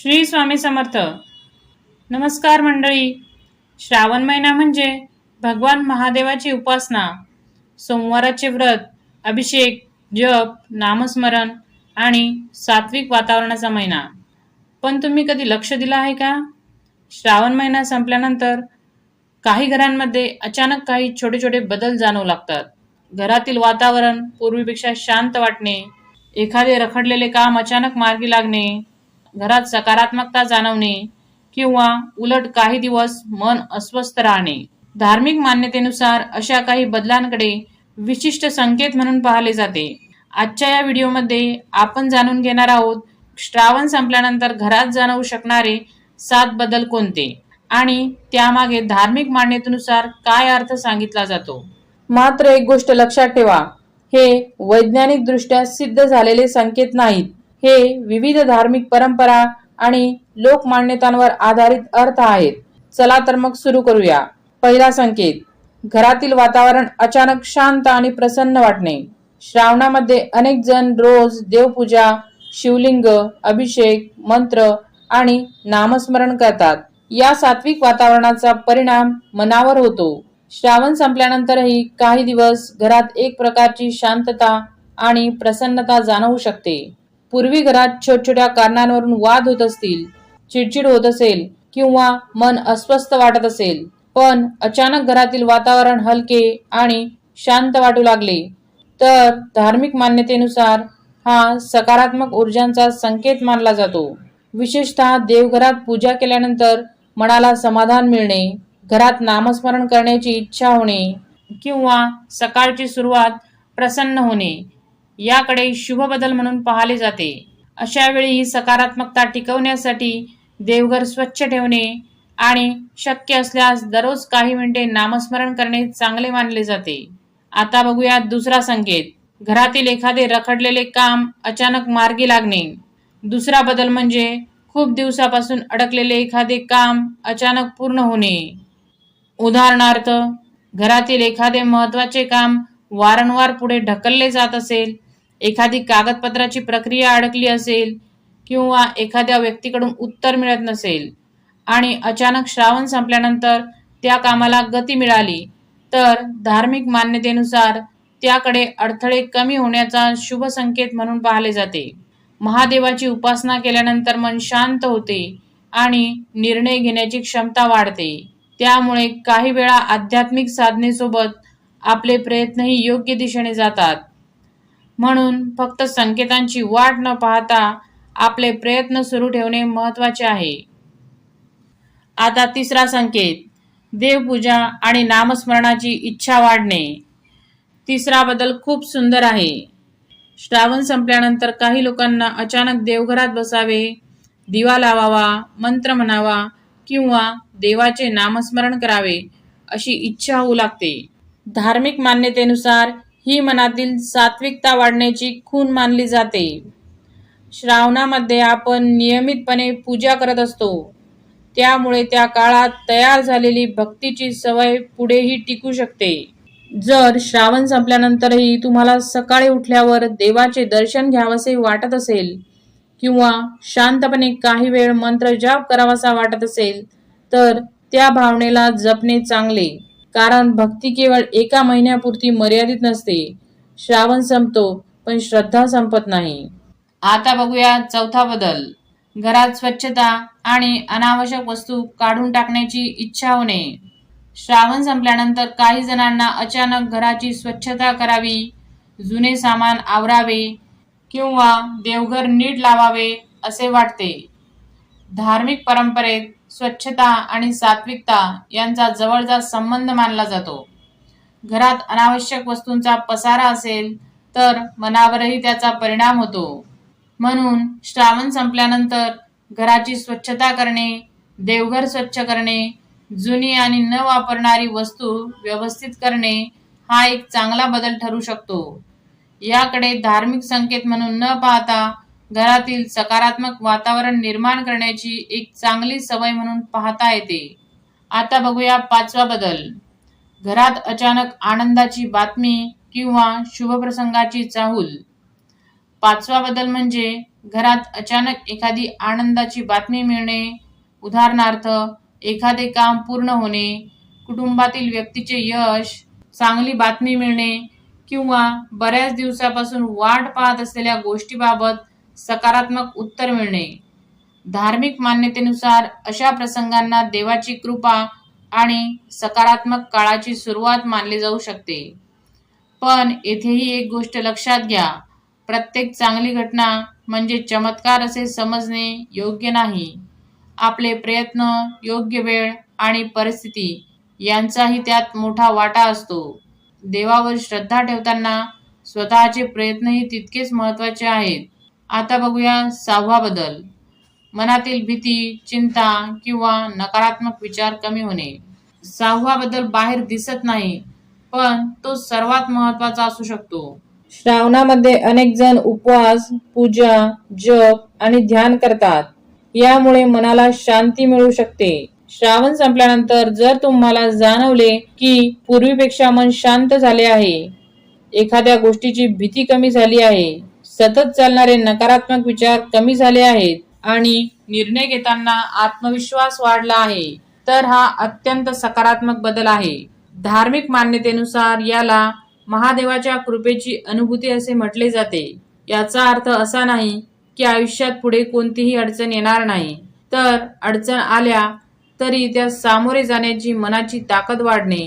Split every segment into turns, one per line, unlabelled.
श्री स्वामी समर्थ. नमस्कार मंडळी. श्रावण महिना म्हणजे भगवान महादेवाची उपासना, सोमवाराचे व्रत, अभिषेक, जप, नामस्मरण आणि सात्विक वातावरणाचा महिना. पण तुम्ही कधी लक्ष दिलं आहे का? श्रावण महिना संपल्यानंतर काही घरांमध्ये अचानक काही छोटे छोटे बदल जाणवू लागतात. घरातील वातावरण पूर्वीपेक्षा शांत वाटणे, एखादे रखडलेले काम अचानक मार्गी लागणे, घरात सकारात्मकता जाणवणे किंवा उलट काही दिवस मन अस्वस्थ राहणे. धार्मिक मान्यतेनुसार अशा काही बदलांकडे विशिष्ट संकेत म्हणून पाहिले जाते. आजच्या या व्हिडिओमध्ये आपण जाणून घेणार आहोत श्रावण संपल्यानंतर घरात जाणवू शकणारे 7 बदल कोणते आणि त्यामागे धार्मिक मान्यतेनुसार काय अर्थ सांगितला जातो. मात्र एक गोष्ट लक्षात ठेवा, हे वैज्ञानिक दृष्ट्या सिद्ध झालेले संकेत नाहीत. हे विविध धार्मिक परंपरा आणि लोकमान्यतांवर आधारित अर्थ आहेत. चला तर मग सुरू करूया. पहिला संकेत, घरातील वातावरण अचानक शांत आणि प्रसन्न वाटणे. श्रावणामध्ये अनेक जण रोज देवपूजा, शिवलिंग, अभिषेक, मंत्र आणि नामस्मरण करतात. या सात्विक वातावरणाचा परिणाम मनावर होतो. श्रावण संपल्यानंतरही काही दिवस घरात एक प्रकारची शांतता आणि प्रसन्नता जाणवू शकते. पूर्वी घरात छोट्या कारणांवरून वाद होत असतील, चिडचिड होत असेल किंवा मन अस्वस्थ वाटत असेल, पण अचानक घरातील वातावरण हलके आणि शांत वाटू लागले, तर धार्मिक मान्यतेनुसार हा सकारात्मक ऊर्जांचा संकेत मानला जातो. विशेषतः देवघरात पूजा केल्यानंतर मनाला समाधान मिळणे, घरात नामस्मरण करण्याची इच्छा होणे किंवा सकाळची सुरुवात प्रसन्न होणे याकडे शुभ बदल म्हणून पाहिले जाते. अशा वेळी ही सकारात्मकता टिकवण्यासाठी देवघर स्वच्छ ठेवणे आणि शक्य असल्यास दररोज काही मिनिटे नामस्मरण करणे चांगले मानले जाते. आता बघूया दुसरा संकेत, घरातील एखादे रखडलेले काम अचानक मार्गी लागणे. दुसरा बदल म्हणजे खूप दिवसापासून अडकलेले एखादे काम अचानक पूर्ण होणे. उदाहरणार्थ, घरातील एखादे महत्त्वाचे काम वारंवार पुढे ढकलले जात असेल, एखादी कागदपत्राची प्रक्रिया अडकली असेल किंवा एखाद्या व्यक्तीकडून उत्तर मिळत नसेल आणि अचानक श्रावण संपल्यानंतर त्या कामाला गती मिळाली, तर धार्मिक मान्यतेनुसार त्याकडे अडथळे कमी होण्याचा शुभ संकेत म्हणून पाहिले जाते. महादेवाची उपासना केल्यानंतर मन शांत होते आणि निर्णय घेण्याची क्षमता वाढते. त्यामुळे काही वेळा आध्यात्मिक साधनेसोबत आपले प्रयत्नही योग्य दिशेने जातात. म्हणून फक्त संकेतांची वाट न पाहता आपले प्रयत्न सुरू ठेवणे महत्त्वाचे आहे. आता तिसरा संकेत, देवपूजा आणि नामस्मरणाची इच्छा वाढणे. तिसरा बदल खूप सुंदर आहे. श्रावण संपल्यानंतर काही लोकांना अचानक देवघरात बसावे, दिवा लावावा, मंत्र म्हणावा किंवा देवाचे नामस्मरण करावे अशी इच्छा होऊ लागते. धार्मिक मान्यतेनुसार ही मनातील सात्विकता वाढण्याची खूण मानली जाते. श्रावणामध्ये आपण नियमितपणे पूजा करत असतो, त्यामुळे त्या काळात तयार झालेली भक्तीची सवय पुढेही टिकू शकते. जर श्रावण संपल्यानंतरही तुम्हाला सकाळी उठल्यावर देवाचे दर्शन घ्यावसे वाटत असेल किंवा शांतपणे काही वेळ मंत्र जाप करावासा वाटत असेल, तर त्या भावनेला जपणे चांगले. कारण भक्ती केवळ एका महिन्यापुरती मर्यादित नसते. श्रावण संपतो पण श्रद्धा संपत नाही. आता बघूया चौथा बदल, घरात स्वच्छता आणि अनावश्यक वस्तू काढून टाकण्याची इच्छा होणे. श्रावण संपल्यानंतर काही जणांना अचानक घराची स्वच्छता करावी, जुने सामान आवरावे किंवा देवघर नीट लावावे असे वाटते. धार्मिक परंपरेत स्वच्छता आणि सात्विकता यांचा जवळचा संबंध मानला जातो. घरात अनावश्यक वस्तूंचा पसारा असेल तर मनावरही त्याचा परिणाम होतो. म्हणून श्रावण संपल्यानंतर घराची स्वच्छता करणे, देवघर स्वच्छ करणे, जुनी आणि न वापरणारी वस्तू व्यवस्थित करणे हा एक चांगला बदल ठरू शकतो. याकडे धार्मिक संकेत म्हणून न पाहता घरातील सकारात्मक वातावरण निर्माण करण्याची एक चांगली सवय म्हणून पाहता येते. आता बघूया पाचवा बदल, घरात अचानक आनंदाची बातमी किंवा शुभप्रसंगाची चाहूल. पाचवा बदल म्हणजे घरात अचानक एखादी आनंदाची बातमी मिळणे. उदाहरणार्थ एखादे काम पूर्ण होणे, कुटुंबातील व्यक्तीचे यश, चांगली बातमी मिळणे किंवा बऱ्याच दिवसापासून वाट पाहत असलेल्या गोष्टीबाबत सकारात्मक उत्तर मिळणे. धार्मिक मान्यतेनुसार अशा प्रसंगांना देवाची कृपा आणि सकारात्मक काळाची सुरुवात मानले जाऊ शकते. पण येथेही एक गोष्ट लक्षात घ्या, प्रत्येक चांगली घटना म्हणजे चमत्कार असे समजणे योग्य नाही. आपले प्रयत्न, योग्य वेळ आणि परिस्थिती यांचाही त्यात मोठा वाटा असतो. देवावर श्रद्धा ठेवताना स्वतःचे प्रयत्नही तितकेच महत्त्वाचे आहेत. आता बघूया सहावा बदल, मनातील भीती, चिंता किंवा नकारात्मक विचार कमी होणे. सहावा बदल बाहेर दिसत नाही, पण तो सर्वात महत्त्वाचा असू शकतो. श्रावणामध्ये अनेक जण उपवास, पूजा, जप आणि ध्यान करतात. यामुळे मनाला शांती मिळू शकते. श्रावण संपल्यानंतर जर तुम्हाला जाणवले की पूर्वीपेक्षा मन शांत झाले आहे, एखाद्या गोष्टीची भीती कमी झाली आहे, सतत चालणारे नकारात्मक विचार कमी झाले आहेत आणि निर्णय घेताना आत्मविश्वास वाढला आहे, तर हा अत्यंत सकारात्मक बदल आहे. धार्मिक मान्यतेनुसार याला महादेवाच्या कृपेची अनुभूती असे म्हटले जाते. याचा अर्थ असा नाही की आयुष्यात पुढे कोणतीही अडचण येणार नाही, तर अडचण आल्या तरी त्या सामोरे जाण्याची मनाची ताकद वाढणे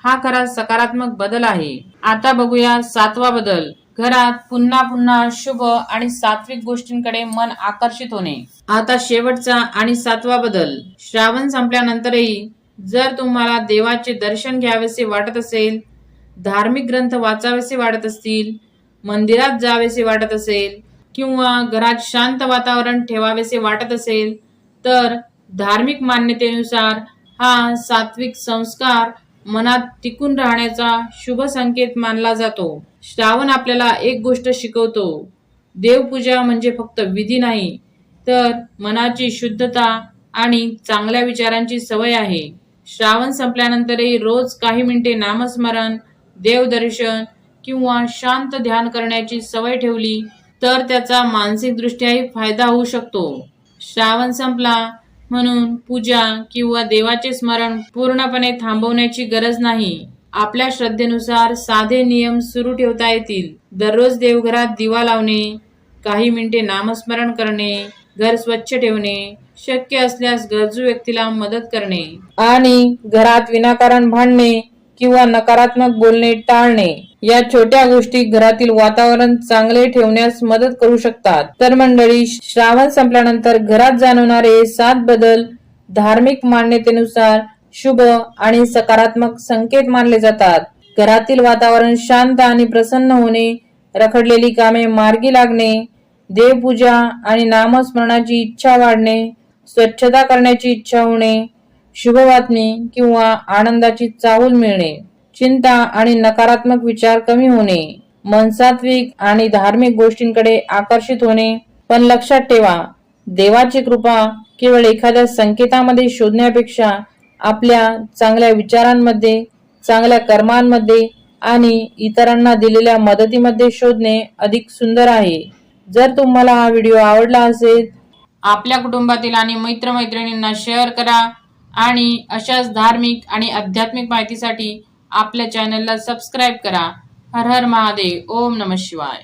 हा खरा सकारात्मक बदल आहे. आता बघूया सातवा बदल, घरात पुन्हा पुन्हा शुभ आणि सात्विक गोष्टींकडे मन आकर्षित होणे. आता शेवटचा आणि सातवा बदल, श्रावण संपल्यानंतरही जर तुम्हाला देवाचे दर्शन घ्यावेसे वाटत असेल, धार्मिक ग्रंथ वाचावेसे वाटत असतील, मंदिरात जावेसे वाटत असेल किंवा घरात शांत वातावरण ठेवावेसे वाटत असेल, तर धार्मिक मान्यतेनुसार हा सात्विक संस्कार मनात टिकून राहण्याचा शुभ संकेत मानला जातो. श्रावण आपल्याला एक गोष्ट शिकवतो, देवपूजा म्हणजे फक्त विधी नाही, तर मनाची शुद्धता आणि चांगल्या विचारांची सवय आहे. श्रावण संपल्यानंतरही रोज काही मिनिटे नामस्मरण, देवदर्शन किंवा शांत ध्यान करण्याची सवय ठेवली तर त्याचा मानसिक दृष्ट्याही फायदा होऊ शकतो. श्रावण संपला म्हणून पूजा किंवा देवाचे स्मरण पूर्णपणे थांबवण्याची गरज नाही. आपल्या श्रद्धेनुसार साधे नियम सुरू ठेवता येतील. दररोज देवघरात दिवा लावणे, काही मिनिटे नामस्मरण करणे, घर स्वच्छ ठेवणे, शक्य असल्यास गरजू व्यक्तीला मदत करणे आणि घरात विनाकारण भांडणे किंवा नकारात्मक बोलणे टाळणे, या छोट्या गोष्टी घरातील वातावरण चांगले ठेवण्यास मदत करू शकतात. तर मंडळी, श्रावण संपल्यानंतर घरात जाणवणारे 7 बदल धार्मिक मान्यतेनुसार शुभ आणि सकारात्मक संकेत मानले जातात. घरातील वातावरण शांत आणि प्रसन्न होणे, रखडलेली कामे मार्गी लागणे, देवपूजा आणि नामस्मरणाची इच्छा वाढणे, स्वच्छता करण्याची इच्छा होणे, शुभ बातमी किंवा आनंदाची चाहूल मिळणे, चिंता आणि नकारात्मक विचार कमी होणे, मन सात्विक आणि धार्मिक गोष्टींकडे आकर्षित होणे. पण लक्षात ठेवा, देवाची कृपा केवळ एखाद्या संकेतामध्ये शोधण्यापेक्षा आपल्या चांगल्या विचारांमध्ये, चांगल्या कर्मांमध्ये आणि इतरांना दिलेल्या मदतीमध्ये शोधणे अधिक सुंदर आहे. जर तुम्हाला हा व्हिडिओ आवडला असेल, आपल्या कुटुंबातील आणि मित्रमैत्रिणींना शेअर करा आणि अशाच धार्मिक आणि आध्यात्मिक माहितीसाठी आपल्या चॅनलला सबस्क्राईब करा. हर हर महादेव. ओम नमः शिवाय.